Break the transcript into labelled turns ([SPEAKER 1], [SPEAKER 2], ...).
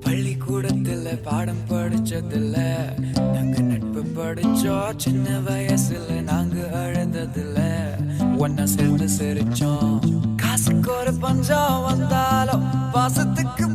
[SPEAKER 1] பள்ளிக்கூடத்துல பாடம் படிச்சதில்ல, நாங்க நட்பு படிச்சோம். சின்ன வயசுல நாங்க அழுததில்ல, ஒன்னா சேர்ந்து சிரிச்சோம். காசுக்கு ஒரு பஞ்சம் வந்தாலும் பாசத்துக்கு